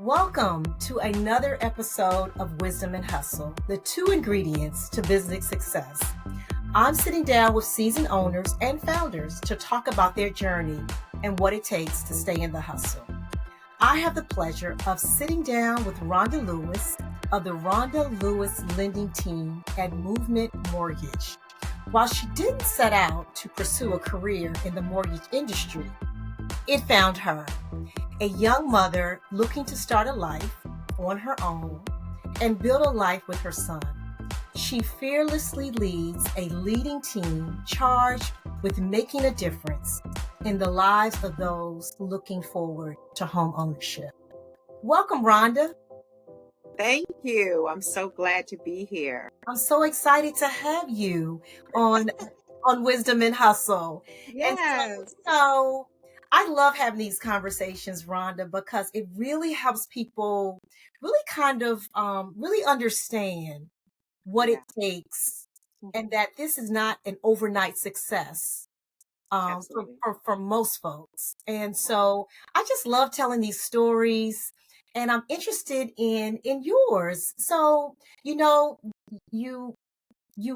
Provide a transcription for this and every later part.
Welcome to another episode of Wisdom and Hustle, the two ingredients to business success. I'm sitting down with seasoned owners and founders to talk about their journey and what it takes to stay in the hustle. I have the pleasure of sitting down with Rhonda Lewis of the Rhonda Lewis lending team at Movement Mortgage. While she didn't set out to pursue a career in the mortgage industry, it found her, a young mother looking to start a life on her own and build a life with her son. She fearlessly leads a leading team charged with making a difference in the lives of those looking forward to home ownership. Welcome, Rhonda. Thank you. I'm so glad to be here. I'm so excited to have you on Wisdom and Hustle. Yes. And so I love having these conversations, Rhonda, because it really helps people really kind of really understand what it takes and that this is not an overnight success for most folks. And so I just love telling these stories and I'm interested in yours. So, you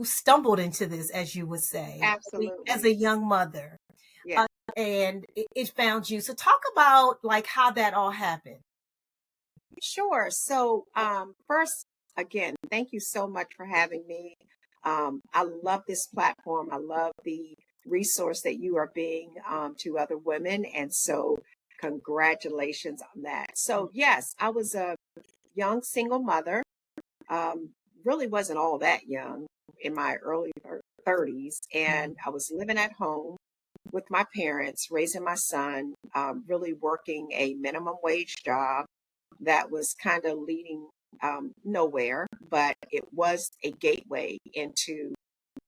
stumbled into this, as you would say, Absolutely, as a young mother. Yeah. And it found you. So talk about like how that all happened. Sure. So first, again, thank you so much for having me. I love this platform. I love the resource that you are being to other women. And so congratulations on that. So yes, I was a young single mother. Really wasn't all that young, in my early 30s. And I was living at home with my parents, raising my son, really working a minimum wage job that was kind of leading nowhere, but it was a gateway into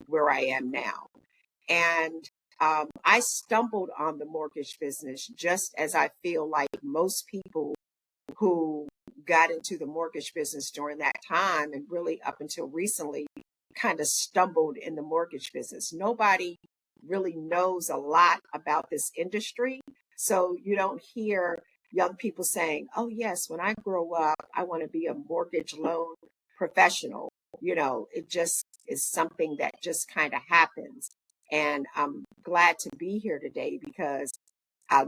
where I am now. And I stumbled on the mortgage business just as I feel like most people who got into the mortgage business during that time and really up until recently kind of stumbled in the mortgage business. Nobody really knows a lot about this industry. So you don't hear young people saying, oh, yes, when I grow up, I want to be a mortgage loan professional. It just is something that just kind of happens. And I'm glad to be here today because I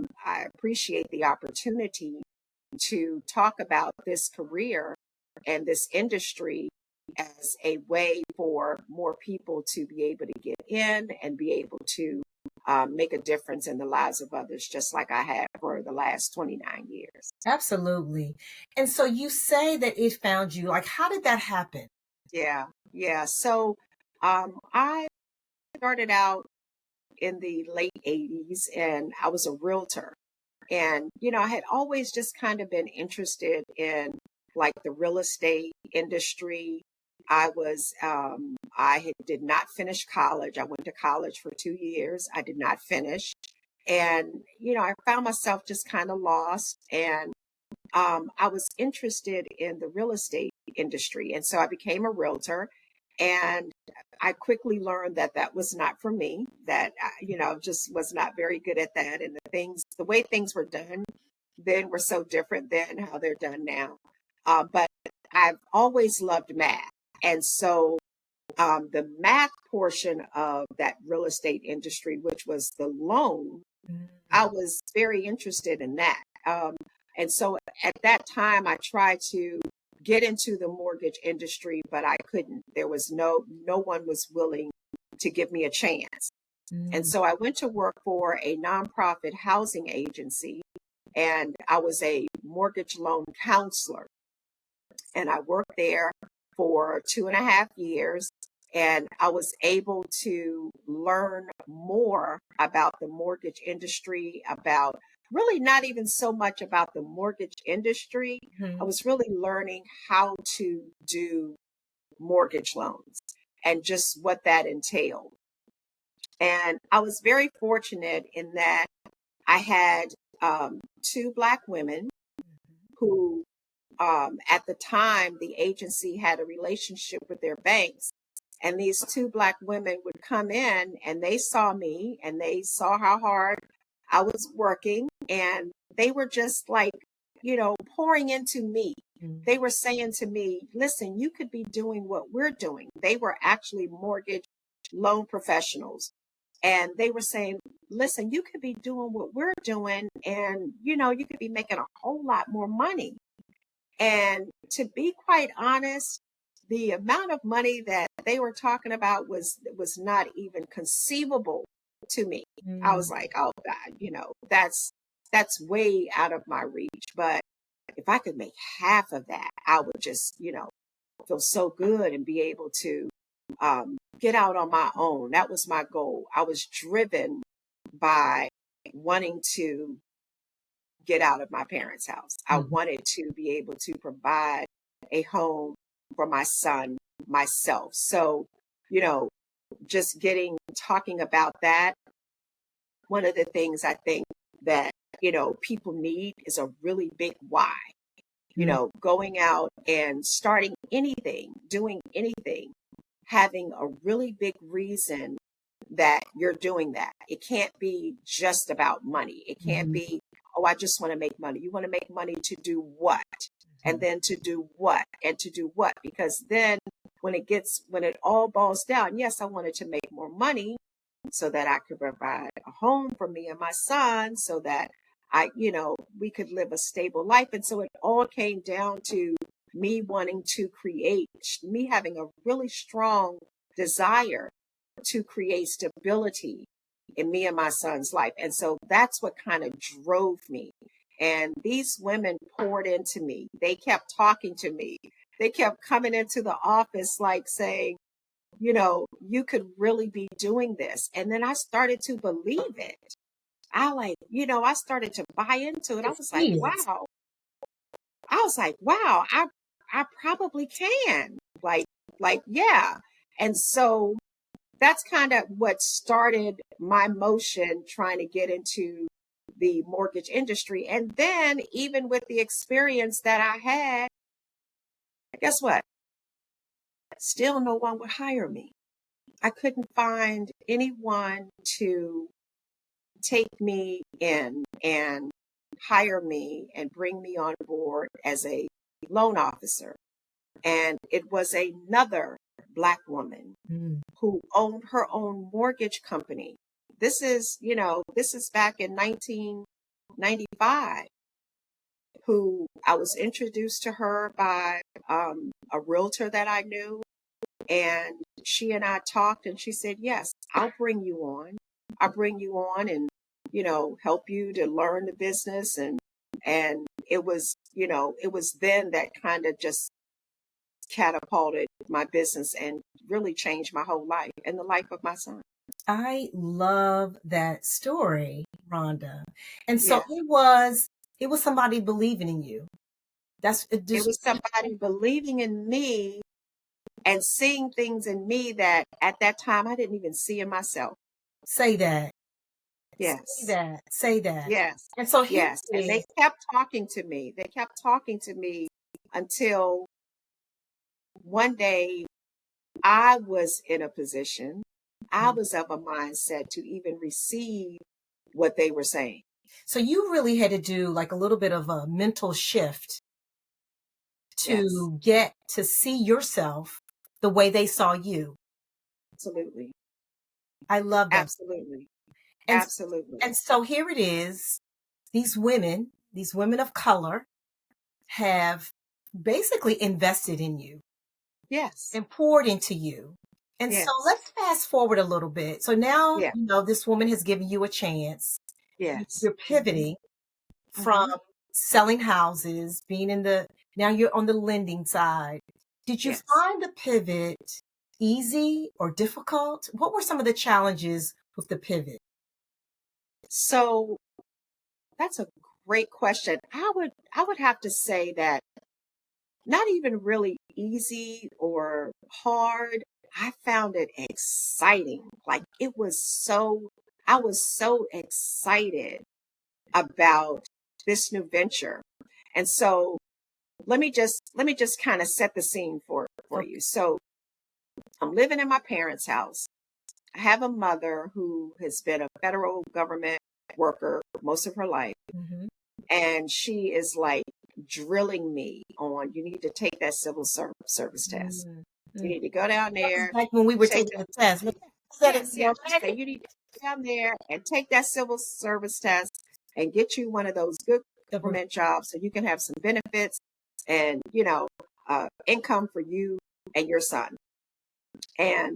appreciate the opportunity to talk about this career and this industry as a way for more people to be able to get in and be able to make a difference in the lives of others, just like I have for the last 29 years. Absolutely. And so you say that it found you. Like, how did that happen? Yeah. So I started out in the late 80s and I was a realtor. And, I had always just kind of been interested in like the real estate industry. Did not finish college. I went to college for 2 years. I did not finish. And, I found myself just kind of lost. And I was interested in the real estate industry. And so I became a realtor. And I quickly learned that that was not for me, that, just was not very good at that. And the way things were done then were so different than how they're done now. But I've always loved math. And so the math portion of that real estate industry, which was the loan, I was very interested in that. And so at that time, I tried to get into the mortgage industry, but I couldn't. There was no one was willing to give me a chance. And so I went to work for a nonprofit housing agency, and I was a mortgage loan counselor. And I worked there for 2.5 years, and I was able to learn more about the mortgage industry, about really not even so much about the mortgage industry. I was really learning how to do mortgage loans and just what that entailed. And I was very fortunate in that I had 2 Black women who, at the time, the agency had a relationship with their banks. And these 2 Black women would come in and they saw me and they saw how hard I was working. And they were just like pouring into me. Mm. They were saying to me, listen, you could be doing what we're doing. They were actually mortgage loan professionals. And they were saying, listen, you could be doing what we're doing and, you could be making a whole lot more money. And to be quite honest, the amount of money that they were talking about was not even conceivable to me. I Mm. was like, oh God, that's way out of my reach. But if I could make half of that, I would just, feel so good and be able to get out on my own. That was my goal. I was driven by wanting to get out of my parents' house. I Mhm. wanted to be able to provide a home for my son, myself. So, you know, just talking about that, one of the things I think that, people need is a really big why. Mm. Going out and starting anything, doing anything, having a really big reason that you're doing that. It can't be just about money. It can't Mhm. be, oh, I just want to make money. You want to make money to do what? And Mhm. then to do what? And to do what? Because then when it all boils down, yes, I wanted to make more money so that I could provide a home for me and my son so that we could live a stable life. And so it all came down to me wanting to me having a really strong desire to create stability in me and my son's life. And so that's what kind of drove me. And these women poured into me. They kept talking to me. They kept coming into the office like saying, you could really be doing this. And then I started to believe it. I started to buy into it. To see it. I was like, wow, I probably can. Yeah. And so that's kind of what started my motion trying to get into the mortgage industry. And then even with the experience that I had, guess what? Still no one would hire me. I couldn't find anyone to take me in and hire me and bring me on board as a loan officer. And it was another Black woman Mm. who owned her own mortgage company. This is back in 1995, who I was introduced to her by a realtor that I knew. And she and I talked and she said, yes, I'll bring you on. I'll bring you on and, help you to learn the business. And it was then that kind of just catapulted my business and really changed my whole life and the life of my son. I love that story, Rhonda. And so Yeah. it was somebody believing in you. That's it. It Just was somebody believing in me and seeing things in me that at that time I didn't even see in myself. say that. Say Yes. that. Say that. Yes. And so here Yes. it And they is. kept talking to me. They kept talking to me until one day I was in a position, I Mm. was of a mindset to even receive what they were saying. So you really had to do like a little bit of a mental shift Yes. to get to see yourself the way they saw you. Absolutely. I love that. Absolutely. And Absolutely. and so here it is. These women of color have basically invested in you Yes. and poured into you. And so Yes. let's fast forward a little bit. So now, Yeah. this woman has given you a chance. Yes. You're Hmm. pivoting from Hmm. selling houses, now you're on the lending side. Did you Yes. find the pivot easy or difficult? What were some of the challenges with the pivot? So that's a great question. I would have to say that not even really easy or hard. I found it exciting. I was so excited about this new venture. And so let me just kind of set the scene for Okay. you. So I'm living in my parents' house. I have a mother who has been a federal government worker most of her life. Mhm. and she is like drilling me on, you need to take that service test. Mm-hmm. You need to go down That was there, back when we were take taking that. the test. Said it Yes, more yes. She said you need to go down there and take that civil service test and get you one of those good government. government jobs so you can have some benefits and, income for you and your son. And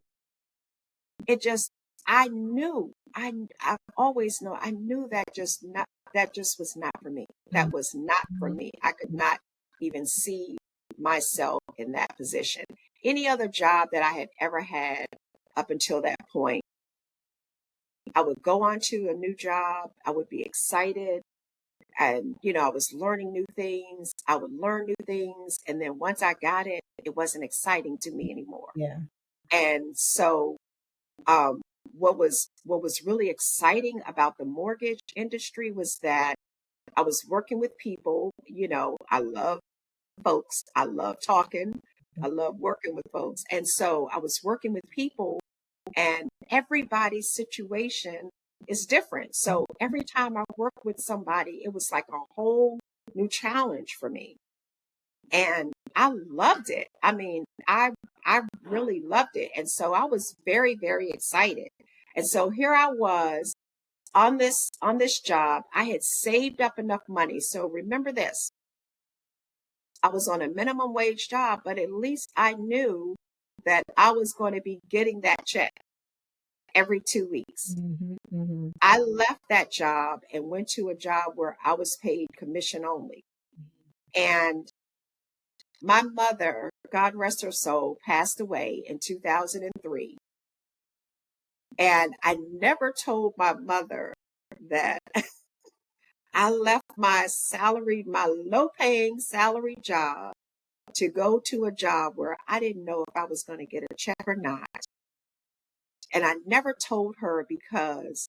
it just, I knew, I always know, I knew that just was not for me. That was not for me. I could not even see myself in that position. Any other job that I had ever had up until that point, I would go on to a new job. I would be excited. And, I was learning new things. I would learn new things. And then once I got it, it wasn't exciting to me anymore. Yeah. And so, um, what was really exciting about the mortgage industry was that I was working with people. I love folks. I love talking. I love working with folks. And so I was working with people, and everybody's situation is different. So every time I worked with somebody, it was like a whole new challenge for me. And I loved it. I mean, I really loved it. And so I was very, very excited. And so here I was on this job. I had saved up enough money. So remember this. I was on a minimum wage job, but at least I knew that I was going to be getting that check every 2 weeks. Mm-hmm. Mm-hmm. I left that job and went to a job where I was paid commission only. And my mother, God rest her soul, passed away in 2003. And I never told my mother that I left my low paying salary job to go to a job where I didn't know if I was going to get a check or not. And I never told her because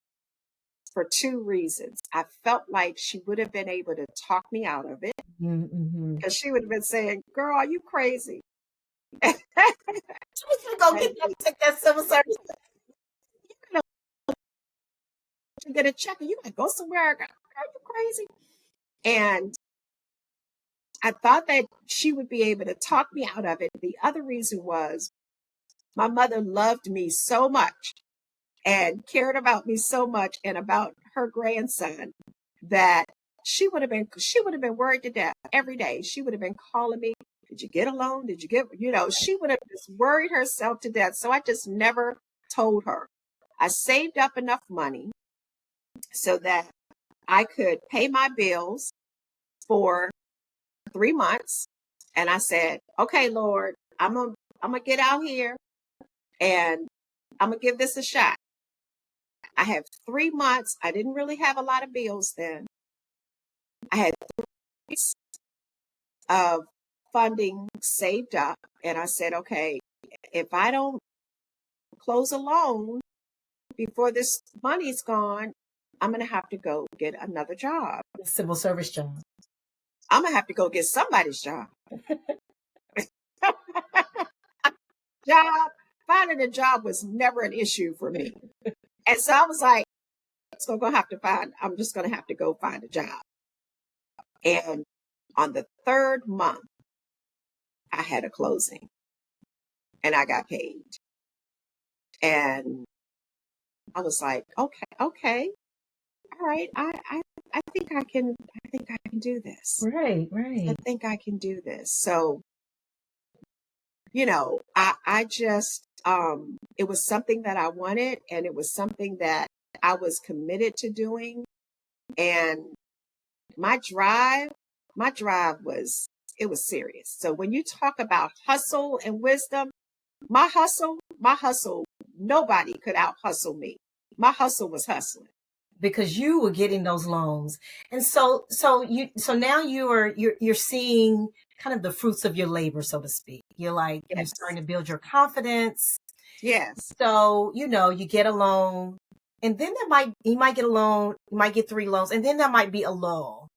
for two reasons. I felt like she would have been able to talk me out of it Mm-hmm. because she would have been saying, "Girl, are you crazy?" So we can go And, take that civil service. you know, to get a check, and you gotta go somewhere. Are you crazy? And I thought that she would be able to talk me out of it. The other reason was my mother loved me so much and cared about me so much and about her grandson that she would have been worried to death every day. She would have been calling me, "Did you get a loan? Did you get," she would have just worried herself to death. So I just never told her. I saved up enough money so that I could pay my bills for 3 months. And I said, "Okay, Lord, I'm gonna get out here and I'm gonna give this a shot." I have 3 months. I didn't really have a lot of bills then. I had 3 months of funding saved up. And I said, okay, if I don't close a loan before this money's gone, I'm going to have to go get another job. The civil service job. I'm going to have to go get somebody's job. Job, finding a job was never an issue for me. And so I was like, I'm just going to have to go find a job. And on the third month, I had a closing and I got paid. And I was like, okay, all right. I think I can do this. Right, I right. think I can do this. So, I just, it was something that I wanted, and it was something that I was committed to doing. And my drive, it was serious. So when you talk about hustle and wisdom, my hustle, nobody could out hustle me. My hustle was hustling. Because you were getting those loans. And so now you're seeing kind of the fruits of your labor, so to speak. You're Yes. starting to build your confidence. Yes. So, you get a loan, and then you might get a loan, you might get 3 loans, and then there might be a lull.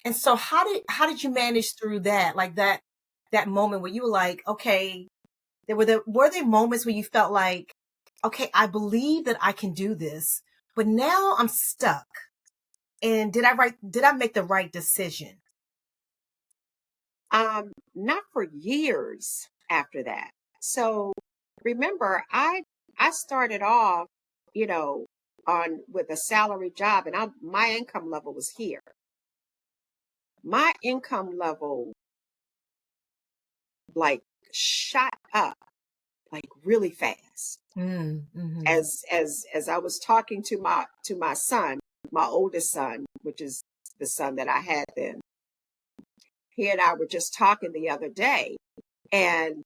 And so how did you manage through that? Like that moment where you were like, okay, were there moments where you felt like, okay, I believe that I can do this, but now I'm stuck. And did I make the right decision? Not for years after that. So remember, I started off, you know, on with a salary job, and my income level was here. My income level like shot up like really fast. Mm-hmm. As I was talking to my son, my oldest son, which is the son that I had then, he and I were just talking the other day, and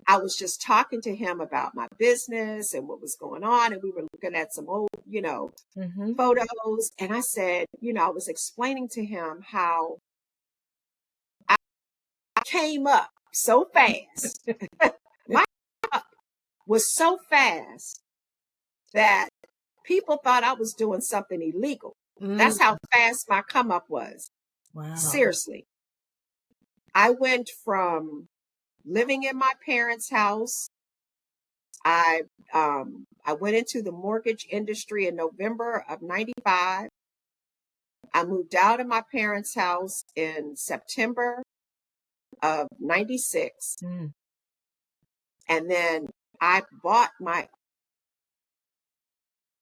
I was just talking to him about my business and what was going on, and we were looking at some old, Mm-hmm. photos, and I said, I was explaining to him how I came up so fast. My up was so fast that people thought I was doing something illegal. Mm. That's how fast my come up was. Wow. Seriously. I went from living in my parents' house. I went into the mortgage industry in November of 95. I moved out of my parents' house in September of 96. Mm. And then I bought my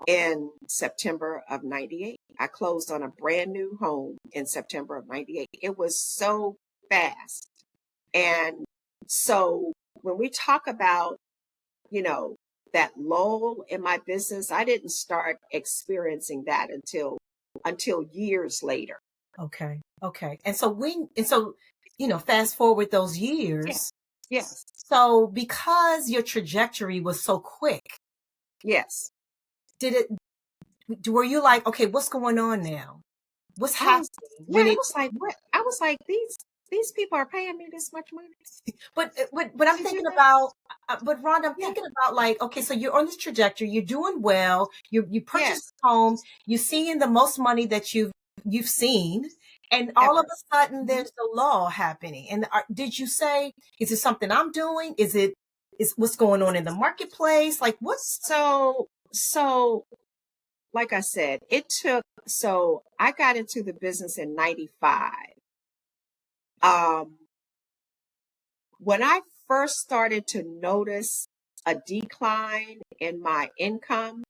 in September of 98. I closed on a brand new home in September of 98. It was so fast. And so when we talk about, you know, that lull in my business, I didn't start experiencing that until years later. Okay. Okay. Fast forward those Yeah. years. Yes. So because your trajectory was so quick, Yes. did it were you like, okay, what's going on now? What's I was happening yeah, when I it was like, what? I was like, these people are paying me this much money but I'm to do thinking this? about but Rhonda, I'm Yeah. thinking about like, okay, so you're on this trajectory, you're doing well, you purchased Yes. a home, you're seeing the most money that you've seen, and all of Ever. a sudden Mhm. there's the law happening. And did you say, is it something I'm doing? Is what's going on in the marketplace? Like what's So like I said, so I got into the business in 95. Um, when I first started to notice a decline in my income,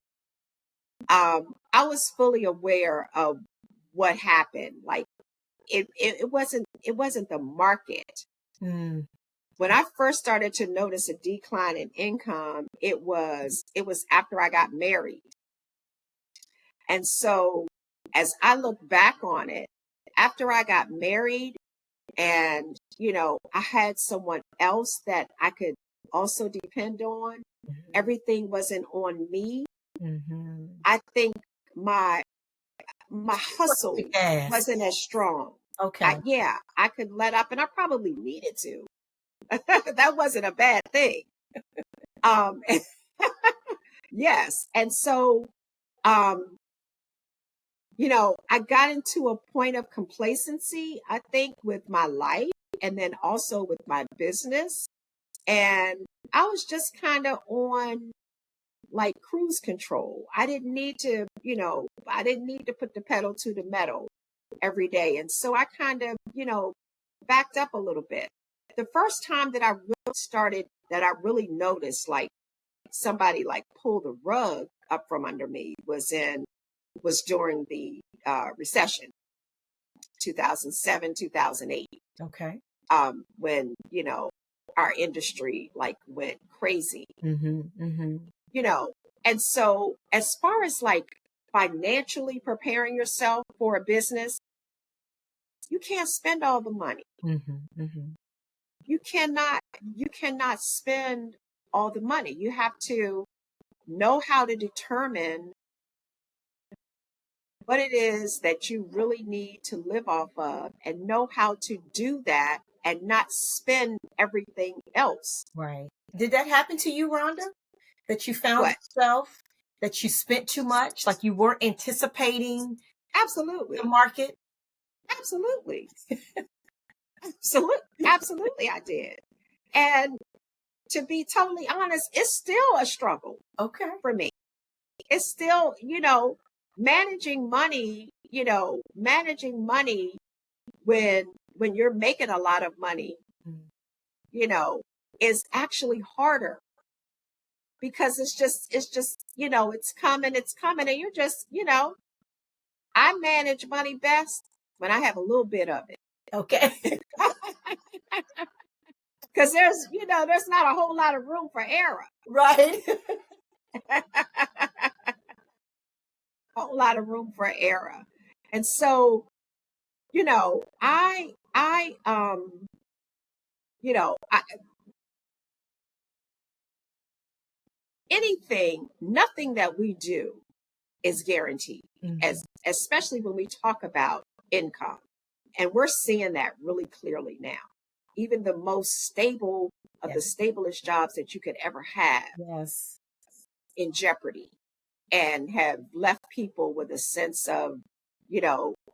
I was fully aware of what happened. Like it wasn't the market. mm, When I first started to notice a decline in income, it was after I got married. And so as I look back on it, after I got married and, I had someone else that I could also depend on, everything wasn't on me. mm-hmm. I think my hustle Yes. wasn't as strong. Okay. Yeah, I could let up and I probably needed to. That wasn't a bad thing. Um, yes. And so, um, I got into a point of complacency, I think, with my life and then also with my business. And I was just kind of on like cruise control. I didn't need to put the pedal to the metal every day. And so I kind of, backed up a little bit. The first time that I really noticed like somebody like pull the rug up from under me was during the recession, 2007, 2008, Okay. when, our industry like went crazy, Mm-hmm. Mm-hmm. you know. And so as far as like financially preparing yourself for a business, you can't spend all the money. Mm-hmm. Mm-hmm. You cannot spend all the money. You have to know how to determine what it is that you really need to live off of and know how to do that and not spend everything else. Right. Did that happen to you, Rhonda? That you found What? yourself that you spent too much, like you weren't anticipating the Absolutely. market? Absolutely. Absolutely I did. And to be totally honest, it's still a struggle Okay. for me. It's still, managing money, managing money when you're making a lot of money, is actually harder because it's coming and you're just, I manage money best when I have a little bit of it. Okay. Because there's not a whole lot of room for error. Right. A whole lot of room for error. And so, nothing that we do is guaranteed, especially when we talk about income. And we're seeing that really clearly now. Even the most stable of the stablest jobs that you could ever have in jeopardy, and have left people with a sense of,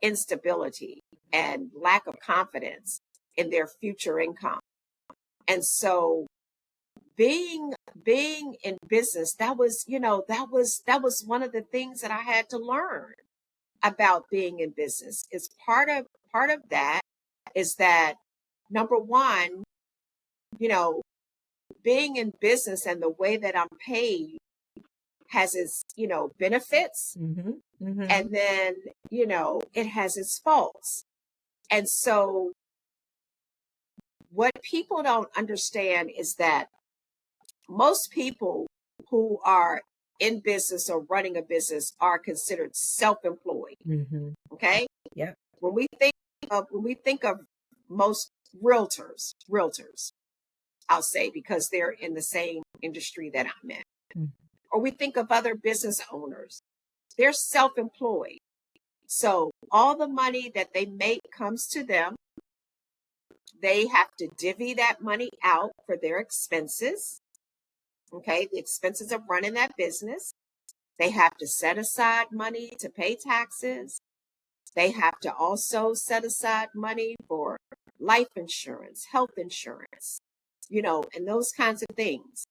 instability and lack of confidence in their future income. And so being in business, that was one of the things that I had to learn about being in business. Is part of that is that, number one, being in business and the way that I'm paid has its, benefits. And then, it has its faults. And so what people don't understand is that most people who are in business or running a business are considered self-employed. Okay. Yeah. When we think of most realtors, I'll say, because they're in the same industry that I'm in, or we think of other business owners, they're self-employed. So all the money that they make comes to them. They have to divvy that money out for their expenses. Okay, the expenses of running that business. They have to set aside money to pay taxes. They have to also set aside money for life insurance, health insurance, and those kinds of things.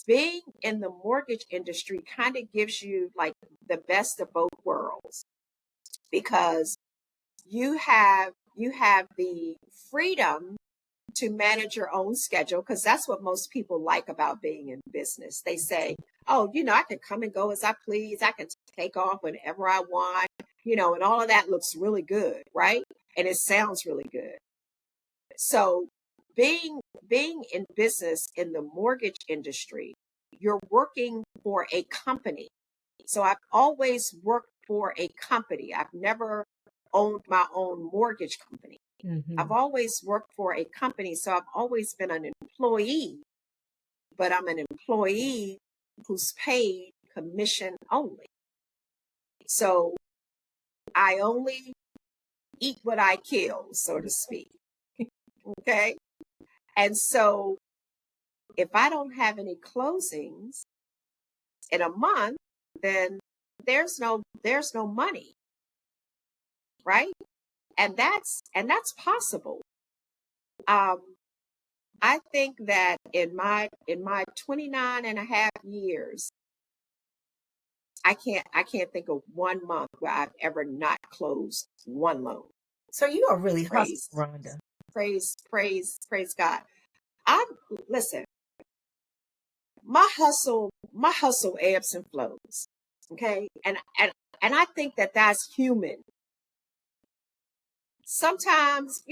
Being in the mortgage industry kind of gives you like the best of both worlds, because you have the freedom to manage your own schedule, because that's what most people like about being in business. They say, oh, I can come and go as I please. I can take off whenever I want, and all of that looks really good, right? And it sounds really good. So being in business in the mortgage industry, you're working for a company. So I've always worked for a company. I've never owned my own mortgage company. I've always worked for a company. So I've always been an employee, but I'm an employee who's paid commission only. So I only eat what I kill, so to speak. Okay. And so if I don't have any closings in a month, then there's no money. Right. And that's possible. I think that in my 29 and a half years, I can't think of 1 month where I've ever not closed one loan. So you are really hustling, Rhonda. Praise God. Listen, my hustle ebbs and flows. Okay. And I think that that's human. Sometimes,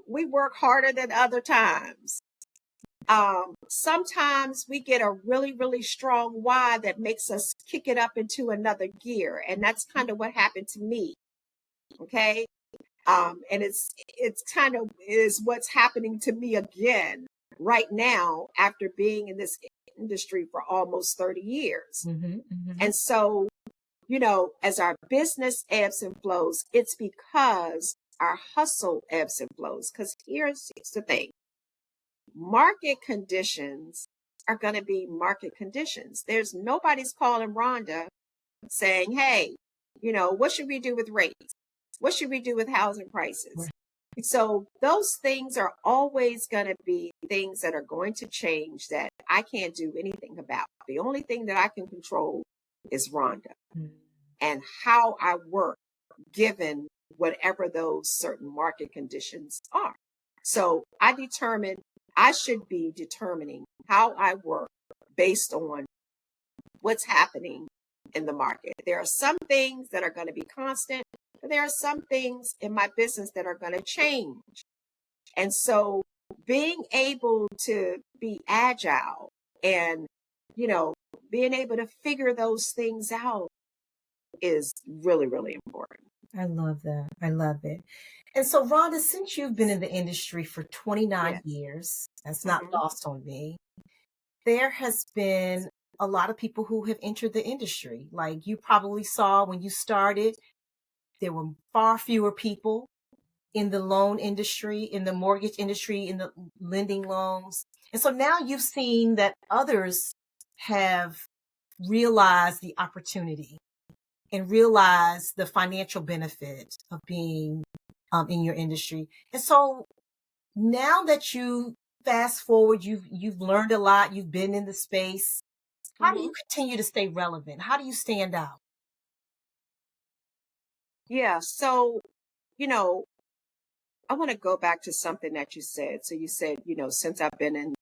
we work harder than other times. Sometimes we get a really, really strong why that makes us kick it up into another gear. And that's kind of what happened to me. Okay. And it's kind of is what's happening to me again right now after being in this industry for almost 30 years. And so, as our business ebbs and flows, it's because our hustle ebbs and flows. Because here's the thing. Market conditions are going to be market conditions. There's nobody's calling Rhonda saying, hey, what should we do with rates? What should we do with housing prices? Right. So those things are always going to be things that are going to change that I can't do anything about. The only thing that I can control is Rhonda and how I work given whatever those certain market conditions are. So I should be determining how I work based on what's happening in the market. There are some things that are going to be constant, but there are some things in my business that are going to change. And so being able to be agile and, being able to figure those things out is really, really important. I love that. I love it. And so, Rhonda, since you've been in the industry for 29 Yes. years, that's not Hmm. lost on me, there has been a lot of people who have entered the industry. Like you probably saw when you started, there were far fewer people in the loan industry, in the mortgage industry, in the lending loans. And so now you've seen that others have realized the opportunity and realized the financial benefit of being in your industry. And so now that you fast forward, you've learned a lot, you've been in the space. How do Hmm. you continue to stay relevant? How do you stand out? Yeah. So, you know, I want to go back to something that you said. So you said, since I've been in,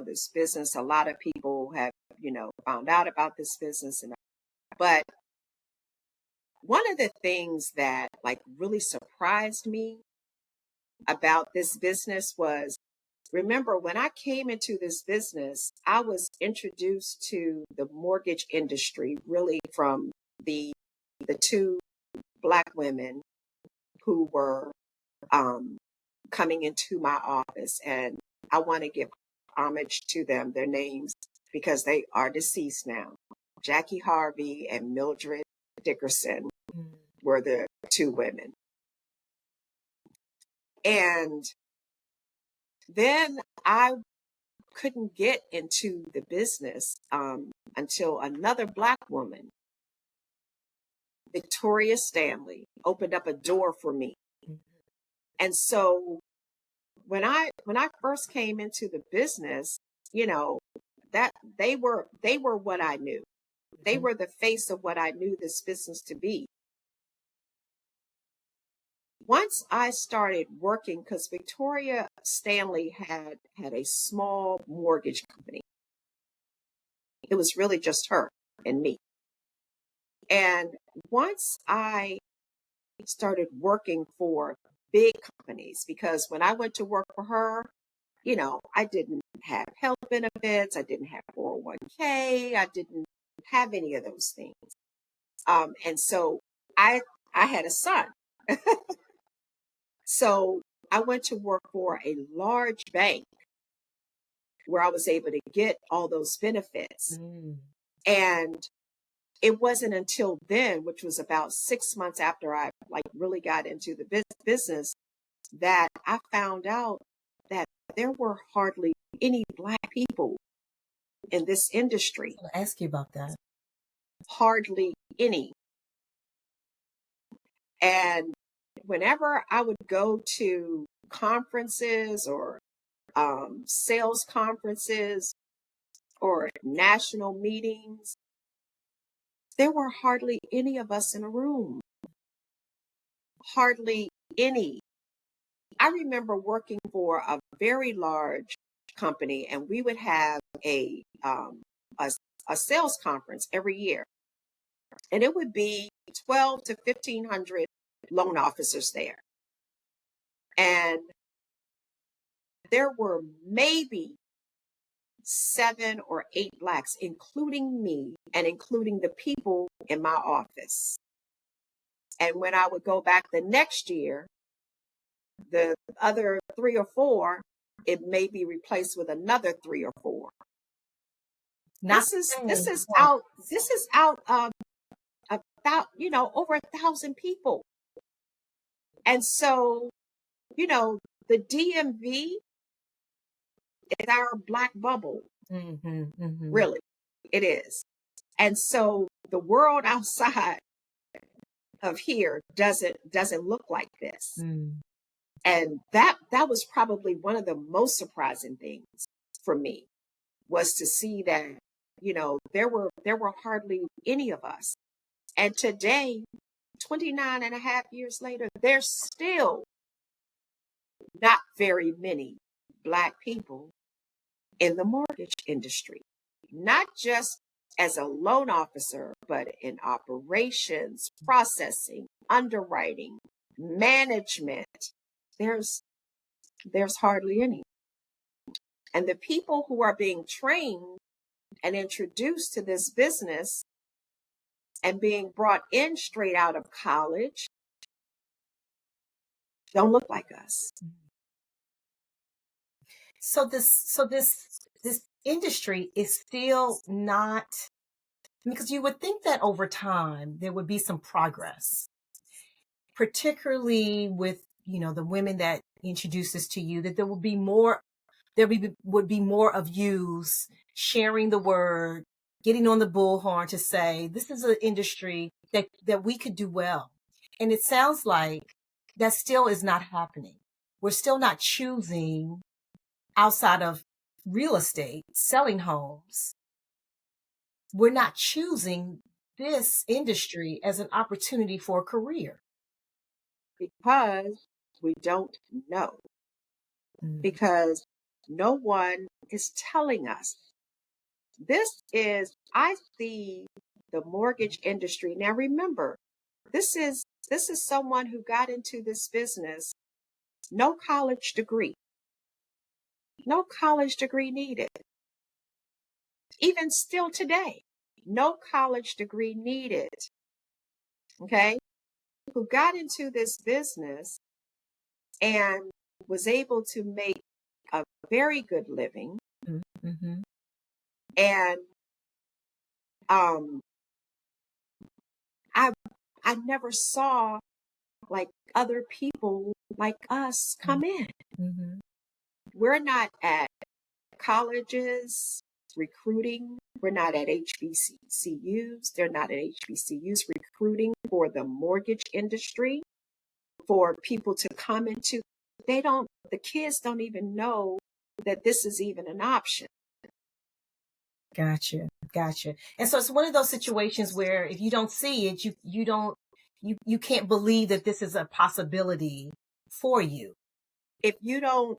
this business, a lot of people have, found out about this business. But one of the things that like really surprised me about this business was, remember when I came into this business, I was introduced to the mortgage industry really from the two Black women who were um, coming into my office. And I want to give homage to them, their names, because they are deceased now. Jackie Harvey and Mildred Dickerson Mm. were the two women. And then I couldn't get into the business until another Black woman, Victoria Stanley, opened up a door for me. And so when I first came into the business, you know, that they were what I knew. They Mhm. were the face of what I knew this business to be. Once I started working, because Victoria Stanley had a small mortgage company. It was really just her and me. And once I started working for big companies, because when I went to work for her, I didn't have health benefits, I didn't have 401k, I didn't have any of those things. And so I had a son. So I went to work for a large bank where I was able to get all those benefits. Mm. And it wasn't until then, which was about 6 months after I like really got into the business, that I found out that there were hardly any Black people in this industry, I'll ask you about that. hardly any. And whenever I would go to conferences or sales conferences or national meetings, there were hardly any of us in a room, hardly any. I remember working for a very large company, and we would have a, a sales conference every year, and it would be 12 to 1500 loan officers there, and there were maybe 7 or 8 Blacks, including me and including the people in my office. And when I would go back the next year, the other 3 or 4, it may be replaced with another 3 or 4. Not This the is this same. is Yeah. out. This is out about over 1,000 people. And so the DMV is our Black bubble. Hmm. Hmm. Really, it is. And so the world outside of here doesn't look like this. Mm. And that was probably one of the most surprising things for me, was to see that there were hardly any of us. And today 29 and a half years later, there's still not very many Black people in the mortgage industry, not just as a loan officer, but in operations, processing, underwriting, management. There's there's hardly any. And the people who are being trained and introduced to this business and being brought in straight out of college don't look like us. So this industry is still not, because you would think that over time there would be some progress, particularly with, the women that introduced this to you, that there would be more, would be more of yous sharing the word, getting on the bullhorn to say this is an industry that we could do well. And it sounds like that still is not happening. We're still not choosing, outside of real estate, selling homes, we're not choosing this industry as an opportunity for a career. Because we don't know, Mm. because no one is telling us. I see the mortgage industry. Now remember, this is someone who got into this business, no college degree. No college degree needed. Even still today, no college degree needed. Okay? Who got into this business and was able to make a very good living. Mm-hmm. And I I never saw like other people like us come in. Mm-hmm. We're not at colleges recruiting. We're not at HBCUs. They're not at HBCUs recruiting for the mortgage industry, for people to come into. The kids don't even know that this is even an option. Gotcha. And so it's one of those situations where if you don't see it, you can't believe that this is a possibility for you. If you don't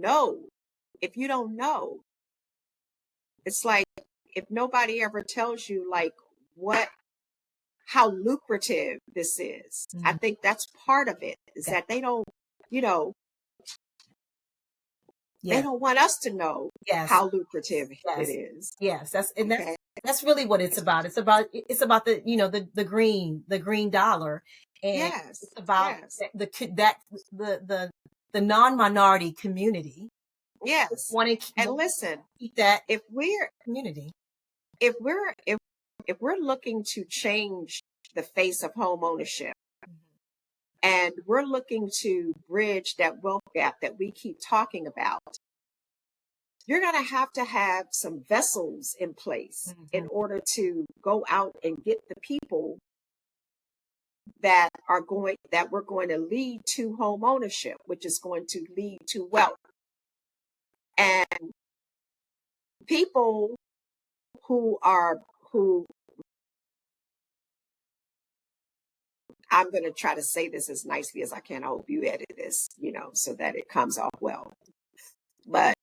know, it's like if nobody ever tells you like how lucrative this is. Mm-hmm. I think that's part of it, is that they don't, they don't want us to know how lucrative it is. Yes, Okay. that's really what it's about. It's about the green dollar, and Yes. it's about Yes. the non-minority community. Yes. And listen, keep that if we're community. if we're looking to change the face of home ownership, and we're looking to bridge that wealth gap that we keep talking about, you're going to have some vessels in place in order to go out and get the people that we're going to lead to home ownership, which is going to lead to wealth. And people who I'm going to try to say this as nicely as I can. I hope you edit this, so that it comes off well. But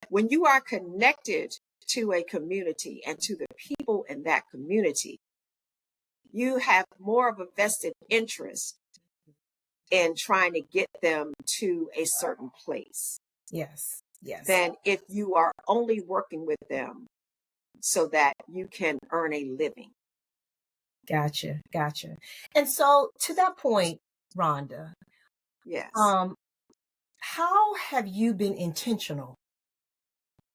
when you are connected to a community and to the people in that community, you have more of a vested interest in trying to get them to a certain place. Yes. Than if you are only working with them so that you can earn a living. Gotcha. And so to that point, Rhonda, yes, how have you been intentional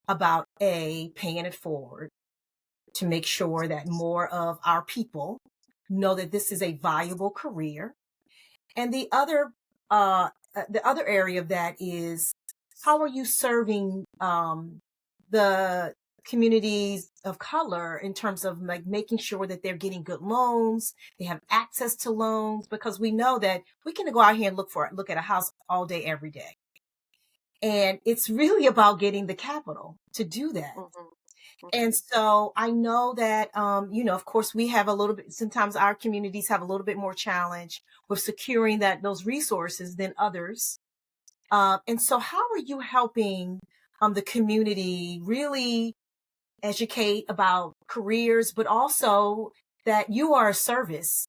about paying it forward to make sure that more of our people know that this is a viable career? And the other area of that is, how are you serving the communities of color in terms of like making sure that they're getting good loans, they have access to loans? Because we know that we can go out here and look at a house all day, every day. And it's really about getting the capital to do that. mm-hmm. And so I know that, of course, we have a little bit, sometimes our communities have a little bit more challenge with securing those resources than others. And so how are you helping the community really educate about careers, but also that you are a service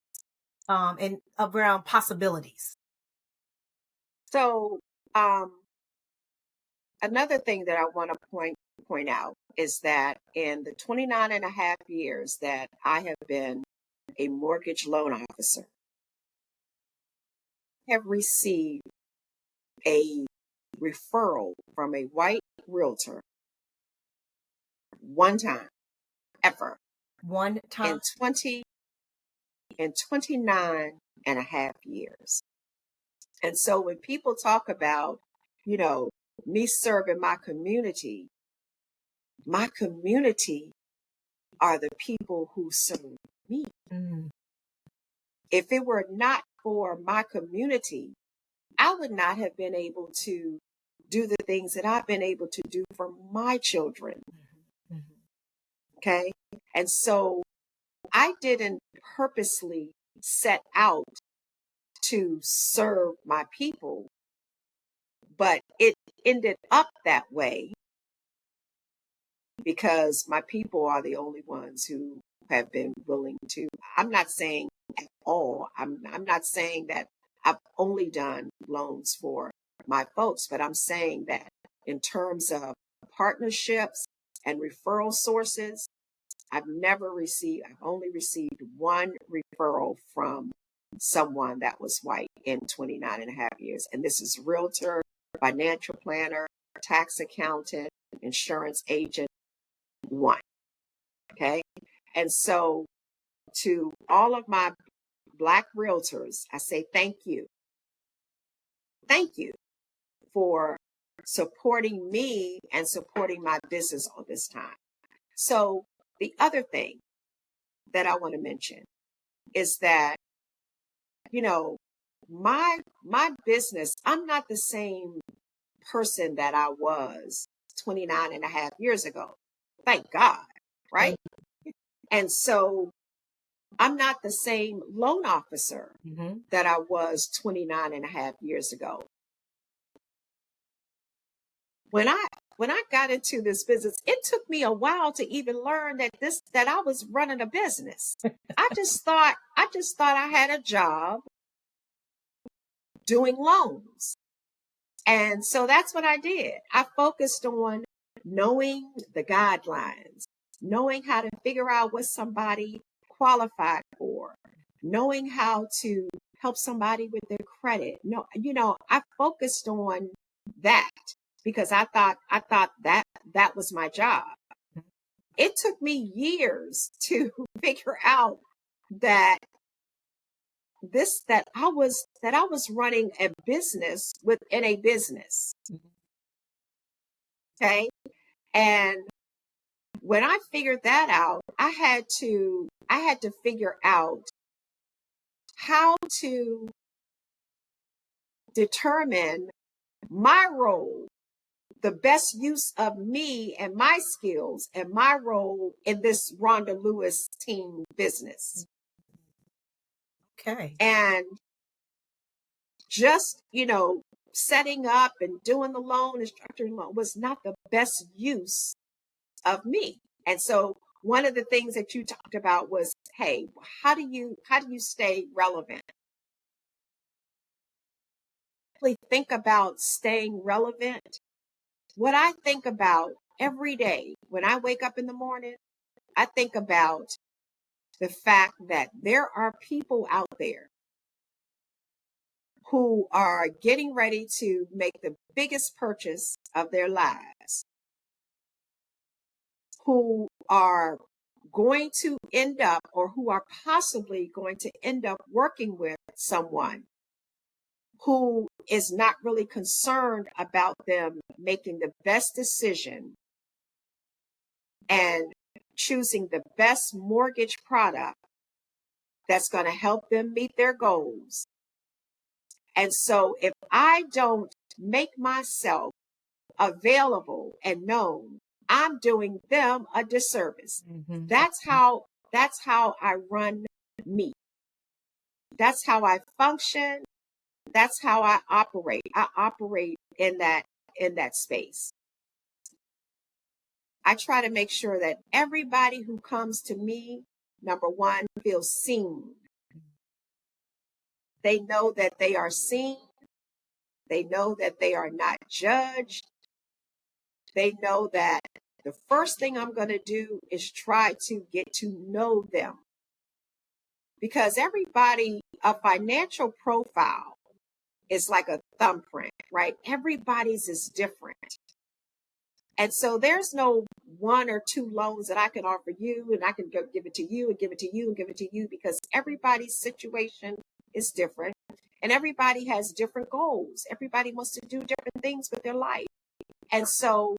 and around possibilities? So, another thing that I want to point out is that in the 29 and a half years that I have been a mortgage loan officer, I have received a referral from a white realtor one time ever One time. in 29 and a half years. And so when people talk about, you know, me serving my community are the people who serve me. Mm. If it were not for my community, I would not have been able to do the things that I've been able to do for my children. Mhm. Okay. And so I didn't purposely set out to serve my people, but it ended up that way because my people are the only ones who have been willing to. I'm not saying at all. I'm not saying that I've only done loans for my folks, but I'm saying that in terms of partnerships and referral sources, I've only received one referral from someone that was white in 29 and a half years. And this is realtor, financial planner, tax accountant, insurance agent, one. Okay. And so to all of my Black realtors, I say thank you. Thank you for supporting me and supporting my business all this time. So the other thing that I want to mention is that, you know, my business, I'm not the same person that I was 29 and a half years ago. Thank God, right? Thank And so I'm not the same loan officer you. Mhm. that I was 29 and a half years ago. When I got into this business, it took me a while to even learn that I was running a business. I just thought I had a job doing loans. And so that's what I did. I focused on knowing the guidelines, knowing how to figure out what somebody qualified for, knowing how to help somebody with their credit. No, I focused on that because I thought that was my job. It took me years to figure out that that I was running a business within a business. Okay. And when I figured that out, I had to figure out how to determine my role, the best use of me and my skills and my role in this Rhonda Lewis team business. Okay. And just, setting up and doing the loan and structuring loan was not the best use of me. And so one of the things that you talked about was, hey, how do you stay relevant? Really think about staying relevant. What I think about every day when I wake up in the morning, I think about the fact that there are people out there who are getting ready to make the biggest purchase of their lives, who are going to end up or who are possibly going to end up working with someone who is not really concerned about them making the best decision and choosing the best mortgage product that's going to help them meet their goals. And so if I don't make myself available and known, I'm doing them a disservice. Mm-hmm. That's how I run me. That's how I function. That's how I operate. I operate in that space. I try to make sure that everybody who comes to me, number one, feels seen. They know that they are seen. They know that they are not judged. They know that the first thing I'm going to do is try to get to know them. Because everybody, a financial profile is like a thumbprint, right? Everybody's is different. And so there's no one or two loans that I can offer you, and I can go give it to you and give it to you and give it to you, because everybody's situation is different and everybody has different goals. Everybody wants to do different things with their life. And so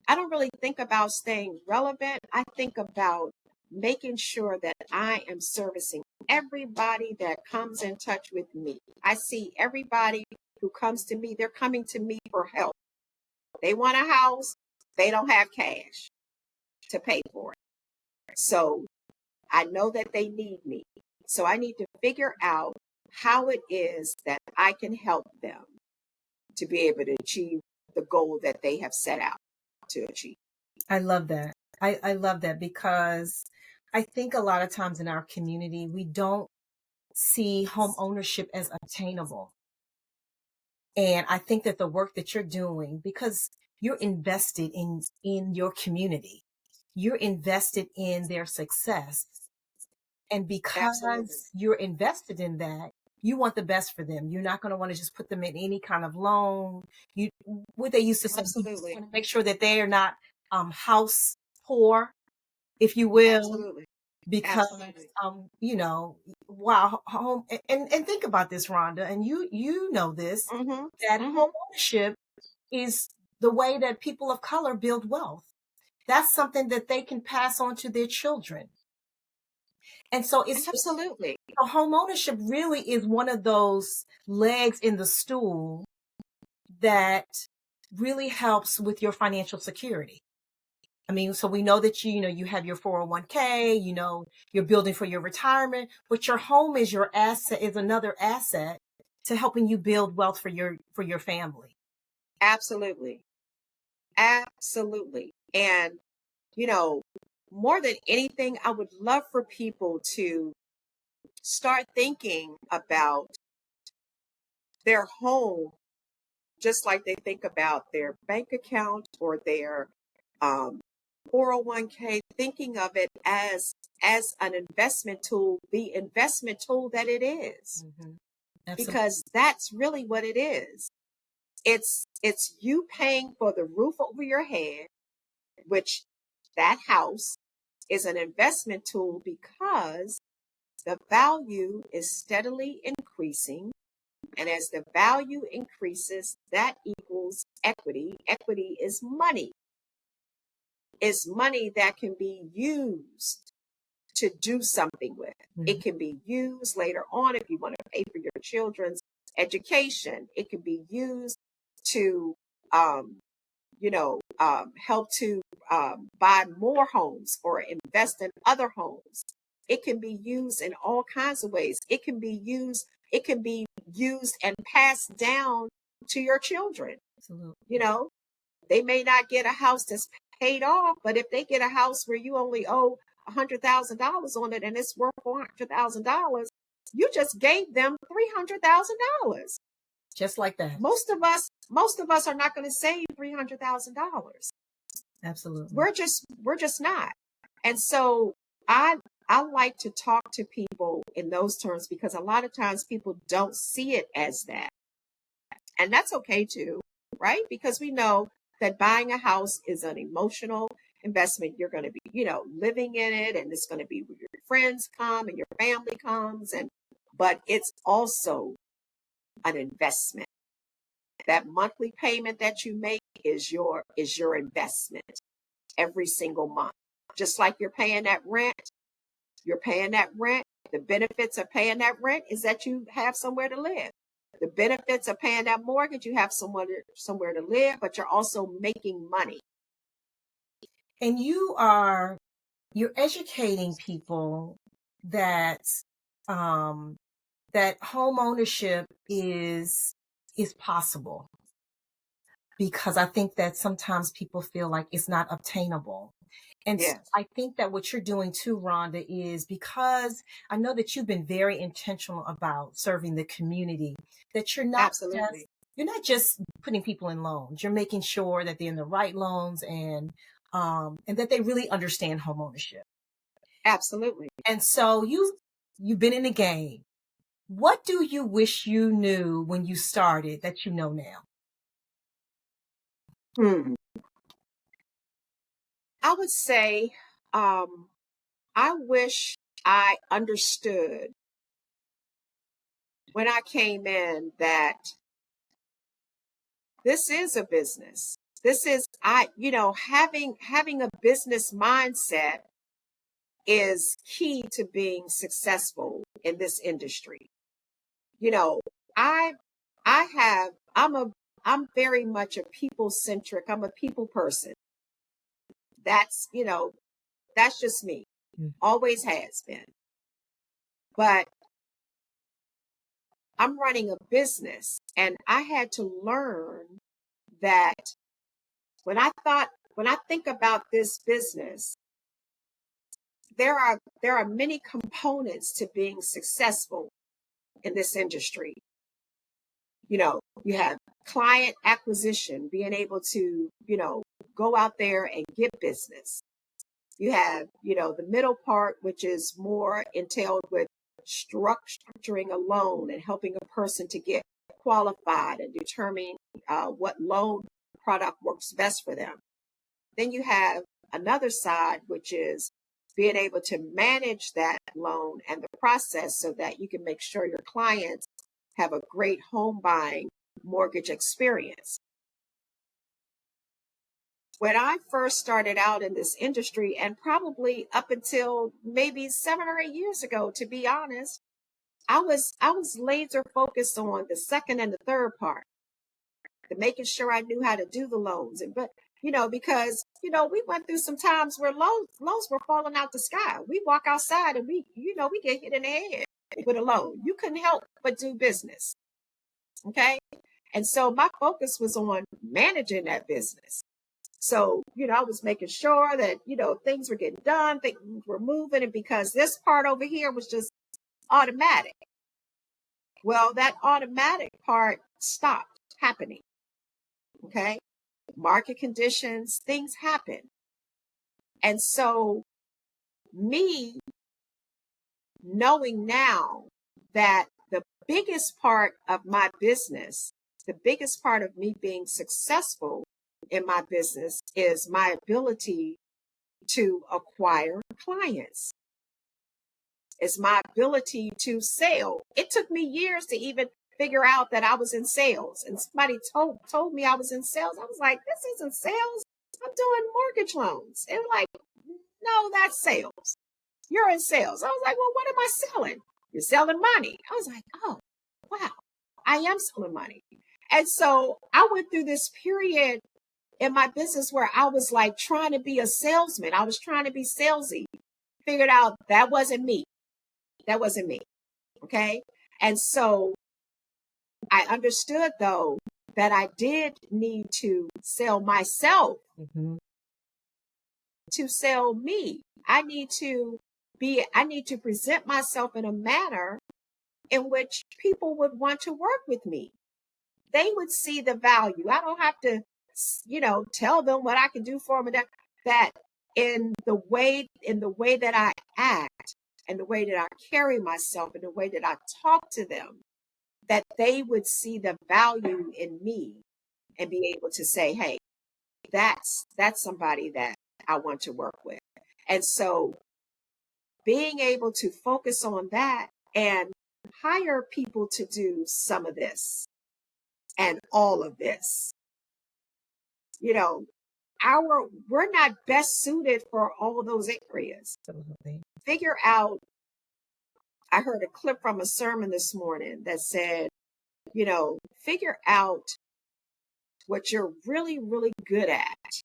I don't really think about staying relevant. I think about making sure that I am servicing everybody that comes in touch with me. I see everybody who comes to me, they're coming to me for help. They want a house, they don't have cash to pay for it. So I know that they need me. So I need to figure out how it is that I can help them to be able to achieve the goal that they have set out to achieve. I love that. I love that, because I think a lot of times in our community, we don't see home ownership as attainable. And I think that the work that you're doing, because you're invested in your community, you're invested in their success. And Absolutely. because you're invested in that, you want the best for them. You're not going to want to just put them in any kind of loan. You, what they used to say, you Absolutely. want to make sure that they are not house poor, if you will, Absolutely. because Absolutely. you know, wow, home, and think about this, Rhonda, and you know this, Mm-hmm. that Mm-hmm. home ownership is the way that people of color build wealth. That's something that they can pass on to their children. And so Absolutely. so home ownership really is one of those legs in the stool that really helps with your financial security. I mean, so we know that you know you have your 401k, you know, you're building for your retirement, but your home is your asset, is another asset to helping you build wealth for your family. Absolutely. Absolutely. And, you know, more than anything, I would love for people to start thinking about their home just like they think about their bank account or their um, 401k, thinking of it as an investment tool, the investment tool that it is, Mm-hmm. Absolutely. because that's really what it is. It's you paying for the roof over your head, which that house is an investment tool because the value is steadily increasing. And as the value increases, that equals equity. Equity is money. It's money that can be used to do something with. Mm-hmm. It can be used later on if you want to pay for your children's education. It can be used to, help to buy more homes or invest in other homes. It can be used in all kinds of ways. It can be used. It can be used and passed down to your children. Absolutely. You know, they may not get a house that's paid off, but if they get a house where you only owe $100,000 on it and it's worth $400,000, you just gave them $300,000. Just like that. Most of us are not going to save $300,000. Absolutely. We're just not. And so I like to talk to people in those terms because a lot of times people don't see it as that. And that's okay too, right? Because we know that buying a house is an emotional investment. You're going to be, living in it, and it's going to be where your friends come and your family comes, but it's also an investment. That monthly payment that you make is your investment every single month. Just like you're paying that rent, The benefits of paying that rent is that you have somewhere to live. The benefits of paying that mortgage, you have somewhere to live, but you're also making money. And you're educating people that um, that home ownership is possible, because I think that sometimes people feel like it's not obtainable. And so Yes, I think that what you're doing too, Rhonda, is because I know that you've been very intentional about serving the community, that absolutely. you're not just putting people in loans. You're making sure that they're in the right loans, and that they really understand home ownership. Absolutely. And so you've been in the game. What do you wish you knew when you started that you know now? Hmm. I would say, um, I wish I understood when I came in that this is a business. This is having a business mindset is key to being successful in this industry. You know, I I have I'm very much a people centric. I'm a people person. That's just me. Mm. Always has been. But I'm running a business and I had to learn that when I think about this business, there are many components to being successful in this industry. You have client acquisition, being able to, go out there and get business. You have, the middle part, which is more entailed with structuring a loan and helping a person to get qualified and determining what loan product works best for them. Then you have another side, which is being able to manage that loan and the process so that you can make sure your clients have a great home buying mortgage experience. When I first started out in this industry, and probably up until maybe 7 or 8 years ago, to be honest, I was laser focused on the second and the third part, the making sure I knew how to do the loans. But because we went through some times where loans were falling out the sky. We walk outside and we get hit in the head with a loan. You couldn't help but do business. Okay. And so my focus was on managing that business. So, I was making sure that, things were getting done, things were moving. And because this part over here was just automatic, well, that automatic part stopped happening. Okay. Market conditions, things happen. And so, me knowing now that the biggest part of my business, the biggest part of me being successful in my business is my ability to acquire clients. It's my ability to sell. It took me years to even figure out that I was in sales. And somebody told me I was in sales. I was like, this isn't sales. I'm doing mortgage loans. And like, no, that's sales. You're in sales. I was like, well, what am I selling? You're selling money. I was like, oh, wow, I am selling money. And so I went through this period in my business where I was like trying to be a salesman. I was trying to be salesy. Figured out that wasn't me. That wasn't me. Okay. And so I understood though that I did need to sell myself, Mhm. to sell me. I need to present myself in a manner in which people would want to work with me. They would see the value. I don't have to, tell them what I can do for them. That in the way that I act and the way that I carry myself and the way that I talk to them, that they would see the value in me and be able to say, hey, that's somebody that I want to work with. And so being able to focus on that and hire people to do some of this and all of this, you know, we're not best suited for all those areas. Absolutely. Figure out, I heard a clip from a sermon this morning that said, figure out what you're really, really good at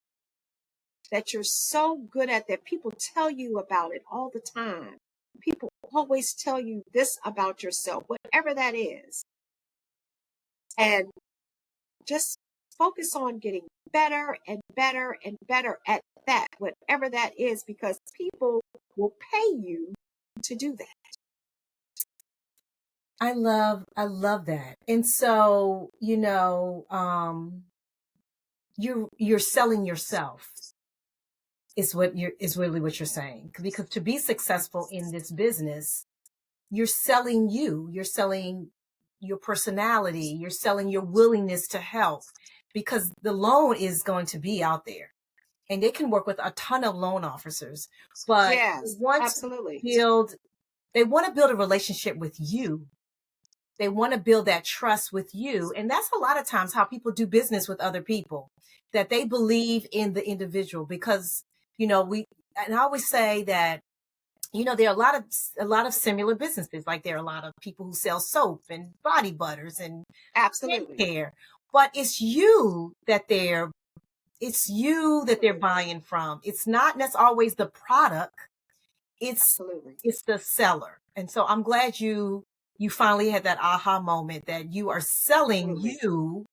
that you're so good at that people tell you about it all the time. People always tell you this about yourself, whatever that is. And just focus on getting better and better and better at that, whatever that is, because people will pay you to do that. I love that. And so, you're selling yourself is really what you're saying. Because to be successful in this business, you're selling you. You're selling your personality. You're selling your willingness to help, because the loan is going to be out there, and they can work with a ton of loan officers, but Yes, want to absolutely. build they want to build a relationship with you. They want to build that trust with you. And that's a lot of times how people do business with other people, that they believe in the individual. Because, and I always say that, there are a lot of similar businesses. Like there are a lot of people who sell soap and body butters and Absolutely. skincare, but it's you that they're buying from. It's not necessarily always the product. It's Absolutely. it's the seller. And so I'm glad you finally had that aha moment that you are selling Absolutely. you,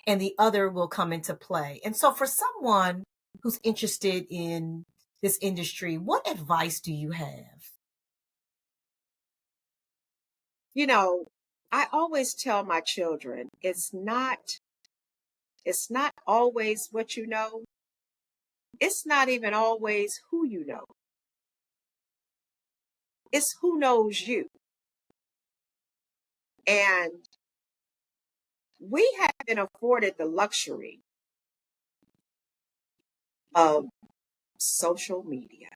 and the other will come into play. And so for someone who's interested in this industry, what advice do you have? You know, I always tell my children, it's not always what you know. It's not even always who you know. It's who knows you. And we have been afforded the luxury of social media.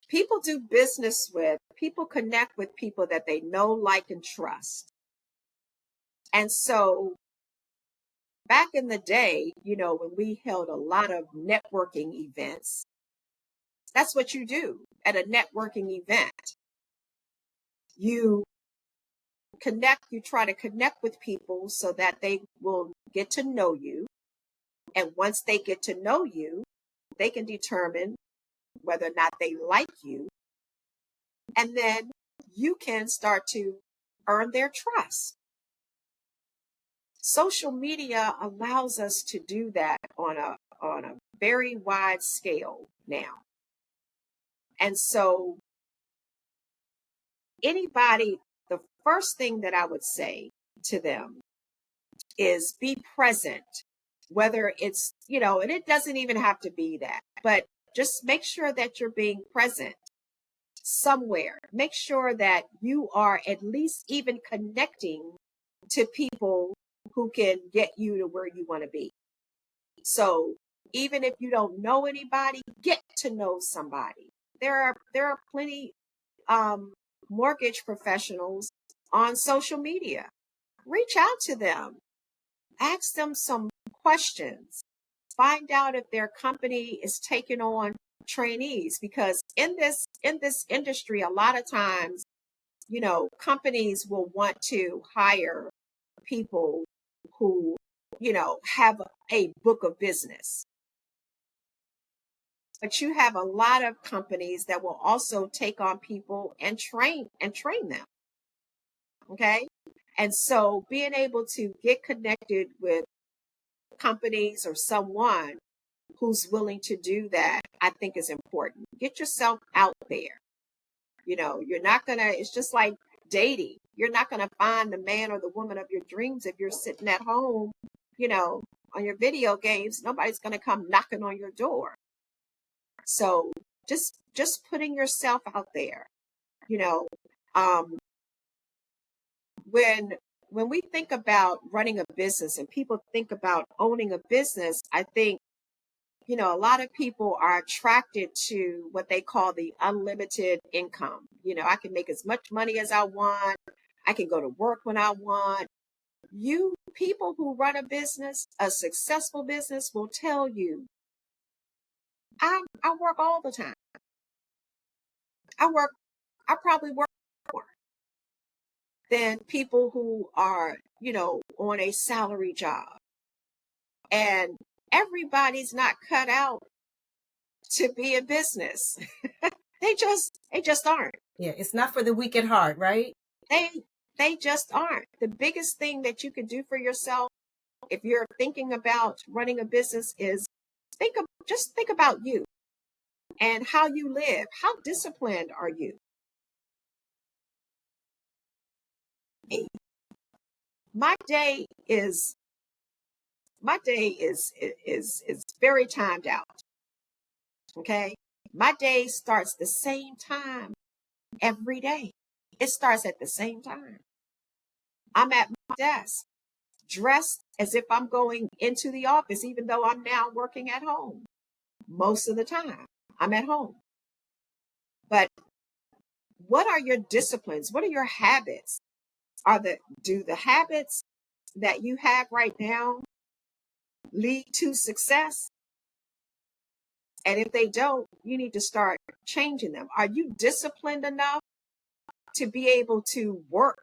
People do business with, people connect with people that they know, like, and trust. And so back in the day, when we held a lot of networking events, that's what you do at a networking event. You you try to connect with people so that they will get to know you. And once they get to know you, they can determine whether or not they like you. And then you can start to earn their trust. Social media allows us to do that on a very wide scale now. And so anybody, the first thing that I would say to them is be present, whether it's, and it doesn't even have to be that, but just make sure that you're being present somewhere. Make sure that you are at least even connecting to people who can get you to where you want to be. So even if you don't know anybody, get to know somebody. There are plenty mortgage professionals on social media. Reach out to them. Ask them some questions. Find out if their company is taking on trainees, because in this industry a lot of times, companies will want to hire people who, have a book of business. But you have a lot of companies that will also take on people and train them. Okay? And so being able to get connected with companies or someone who's willing to do that, I think is important. Get yourself out there. You're not going to, it's just like dating. You're not going to find the man or the woman of your dreams if you're sitting at home, on your video games. Nobody's going to come knocking on your door. So just putting yourself out there, you know, um, when we think about running a business and people think about owning a business, I think, a lot of people are attracted to what they call the unlimited income. I can make as much money as I want. I can go to work when I want. You people who run a business, a successful business, will tell you, I work all the time. I probably work more than people who are, on a salary job. And everybody's not cut out to be in business. They just aren't. Yeah, it's not for the weak at heart, right? They they just aren't. The biggest thing that you can do for yourself if you're thinking about running a business is just think about you and how you live. How disciplined are you? My day is my day is very timed out. Okay. My day starts the same time every day. It starts at the same time. I'm at my desk, dressed as if I'm going into the office, even though I'm now working at home. Most of the time, I'm at home. But what are your disciplines? What are your habits? Do the habits that you have right now lead to success? And if they don't, you need to start changing them. Are you disciplined enough to be able to work,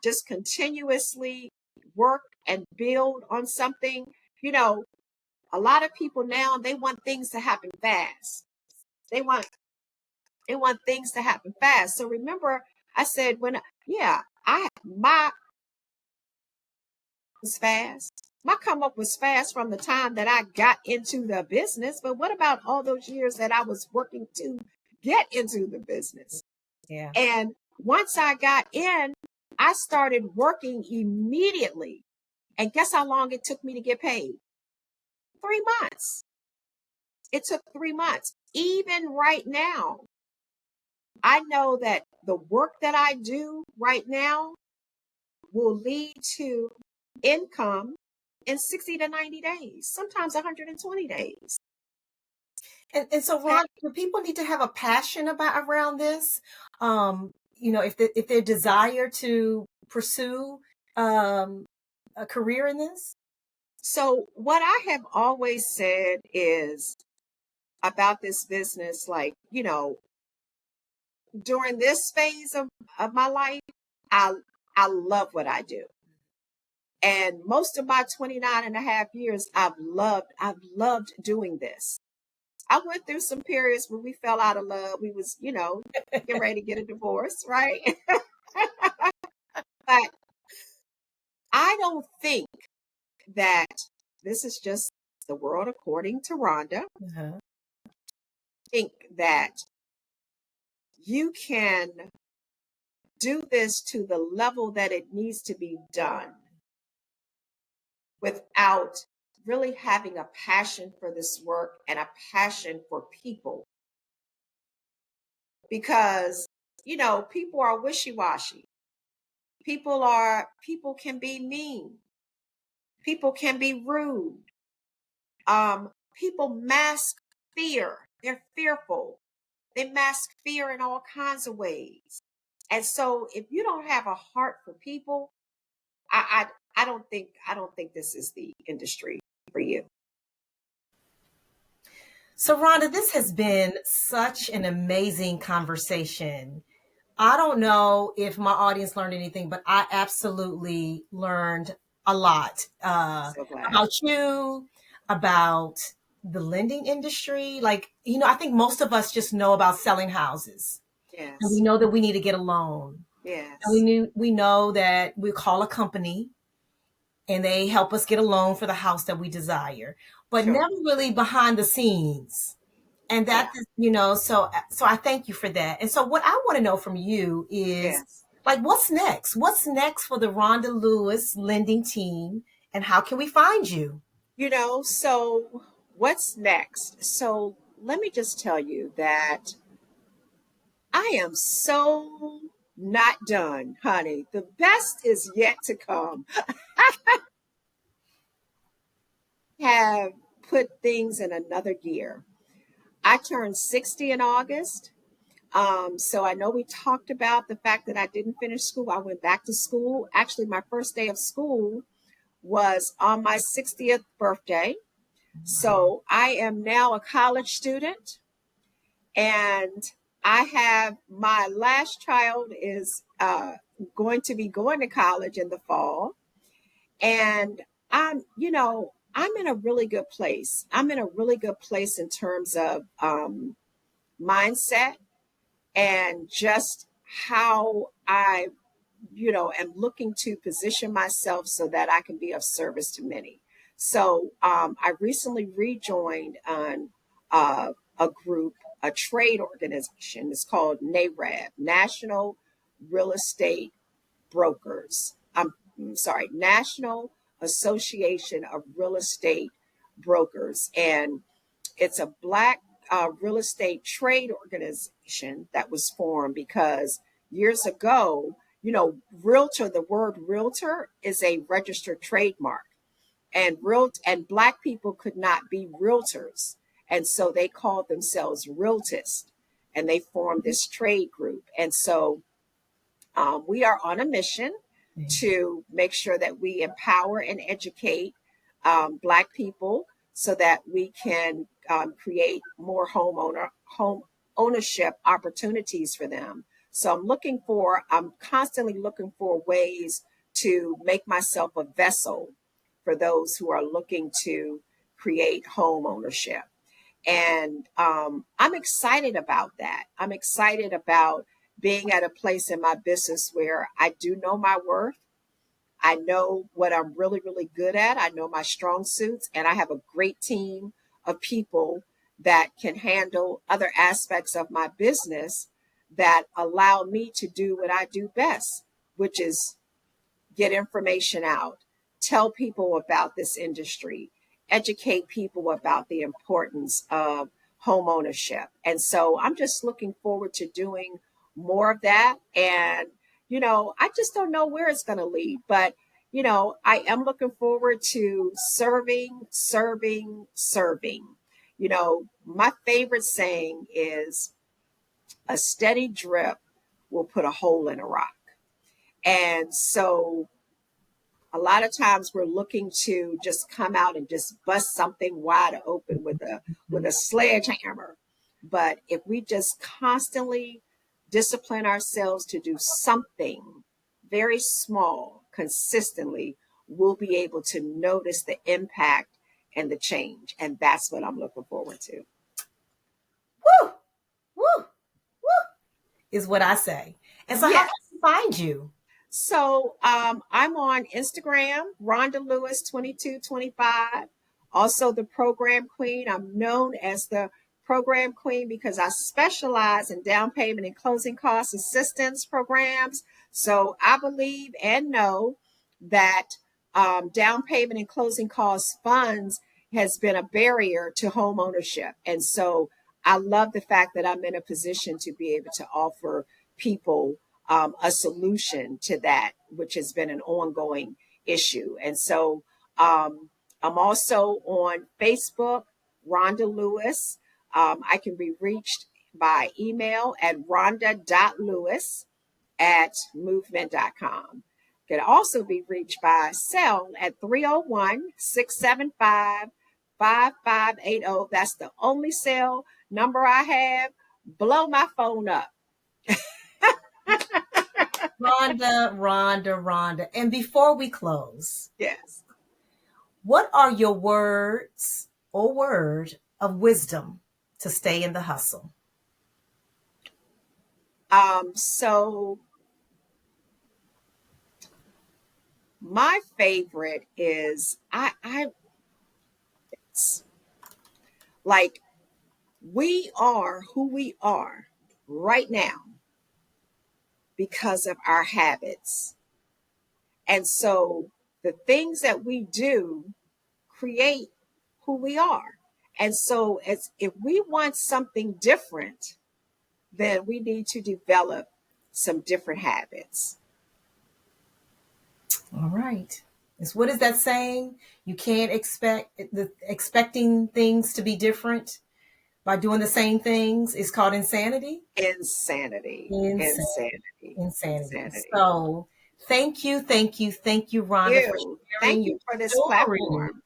just continuously work and build on something? You know, a lot of people now, they want things to happen fast. They want they want things to happen fast. So remember, I said yeah, my was fast. My come up was fast from the time that I got into the business. But what about all those years that I was working to get into the business? Yeah. And once I got in, I started working immediately. And guess how long it took me to get paid? 3 months. It took 3 months. Even right now, I know that the work that I do right now will lead to income in 60 to 90 days, sometimes 120 days. And so, Okay. Ron, do people need to have a passion around this? If their desire to pursue a career in this? So, what I have always said is about this business, like, during this phase of my life, I, I love what I do. And most of my 29 and a half years, I've loved doing this. I went through some periods where we fell out of love. We was, getting ready to get a divorce, right? But I don't think that this is just the world according to Rhonda. Uh-huh. Think that you can do this to the level that it needs to be done without really having a passion for this work and a passion for people. Because, people are wishy-washy. People can be mean. People can be rude. People mask fear. They're fearful. They mask fear in all kinds of ways. And so if you don't have a heart for people, I don't think this is the industry for you. So, Rhonda, this has been such an amazing conversation. I don't know if my audience learned anything, but I absolutely learned a lot So glad. about you, about the lending industry. I think most of us just know about selling houses, and we Yes. know that we need to get a loan, and Yes. we know that we call a company and they help us get a loan for the house that we desire, but Sure. never really behind the scenes. And that Yeah. is, so I thank you for that. And so what I want to know from you is, Yes. like, what's next? What's next for the Rhonda Lewis lending team, and how can we find you? So what's next? So let me just tell you that I am so not done, honey. The best is yet to come. Have put things in another gear. I turned 60 in August. So I know we talked about the fact that I didn't finish school. I went back to school. Actually, my first day of school was on my 60th birthday. So I am now a college student, and I have my last child is going to be going to college in the fall. And I'm I'm in a really good place. I'm in a really good place in terms of mindset and just how I, am looking to position myself so that I can be of service to many. So I recently rejoined on a group, a trade organization. It's called NAREB, National Real Estate Brokers. I'm sorry, National Association of Real Estate Brokers. And it's a Black real estate trade organization that was formed because years ago, realtor, the word realtor is a registered trademark. And Black people could not be realtors. And so they called themselves realtists, and they formed this trade group. And so we are on a mission to make sure that we empower and educate Black people so that we can create more home ownership opportunities for them. So I'm constantly looking for ways to make myself a vessel for those who are looking to create home ownership. And I'm excited about that. I'm excited about being at a place in my business where I do know my worth. I know what I'm really, really good at. I know my strong suits, and I have a great team of people that can handle other aspects of my business that allow me to do what I do best, which is get information out, tell people about this industry, educate people about the importance of home ownership. And so I'm just looking forward to doing more of that. And, I just don't know where it's going to lead, but, I am looking forward to serving, serving, serving. My favorite saying is a steady drip will put a hole in a rock. And so a lot of times we're looking to just come out and just bust something wide open with a sledgehammer. But if we just constantly discipline ourselves to do something very small consistently, we'll be able to notice the impact and the change. And that's what I'm looking forward to. Woo, woo, woo, is what I say. And so how Yes. can we find you? So I'm on Instagram, Rhonda Lewis 2225. Also the program queen. I'm known as the program queen because I specialize in down payment and closing cost assistance programs. So I believe and know that down payment and closing cost funds has been a barrier to home ownership. And so I love the fact that I'm in a position to be able to offer people a solution to that, which has been an ongoing issue. And so I'm also on Facebook, Rhonda Lewis. I can be reached by email at rhonda.lewis@movement.com. Can also be reached by cell at 301-675-5580. That's the only cell number I have. Blow my phone up. Rhonda. And before we close, Yes. what are your words or word of wisdom to stay in the hustle? So my favorite is it's like we are who we are right now because of our habits. And so the things that we do create who we are. And so if we want something different, then we need to develop some different habits. All right. It's what is that saying? You can't expecting things to be different by doing the same things. It's called insanity. Insanity. Insanity. Insanity. Insanity. Insanity. So thank you, Rhonda, for sharing Thank your you for this story platform.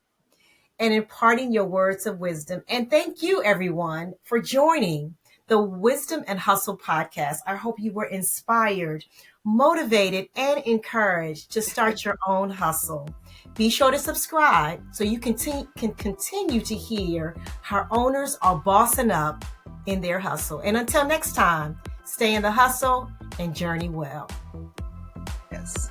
and imparting your words of wisdom. And thank you, everyone, for joining the Wisdom and Hustle podcast. I hope you were inspired motivated, and encouraged to start your own hustle. Be sure to subscribe so you can continue to hear how owners are bossing up in their hustle. And until next time, stay in the hustle and journey well. Yes.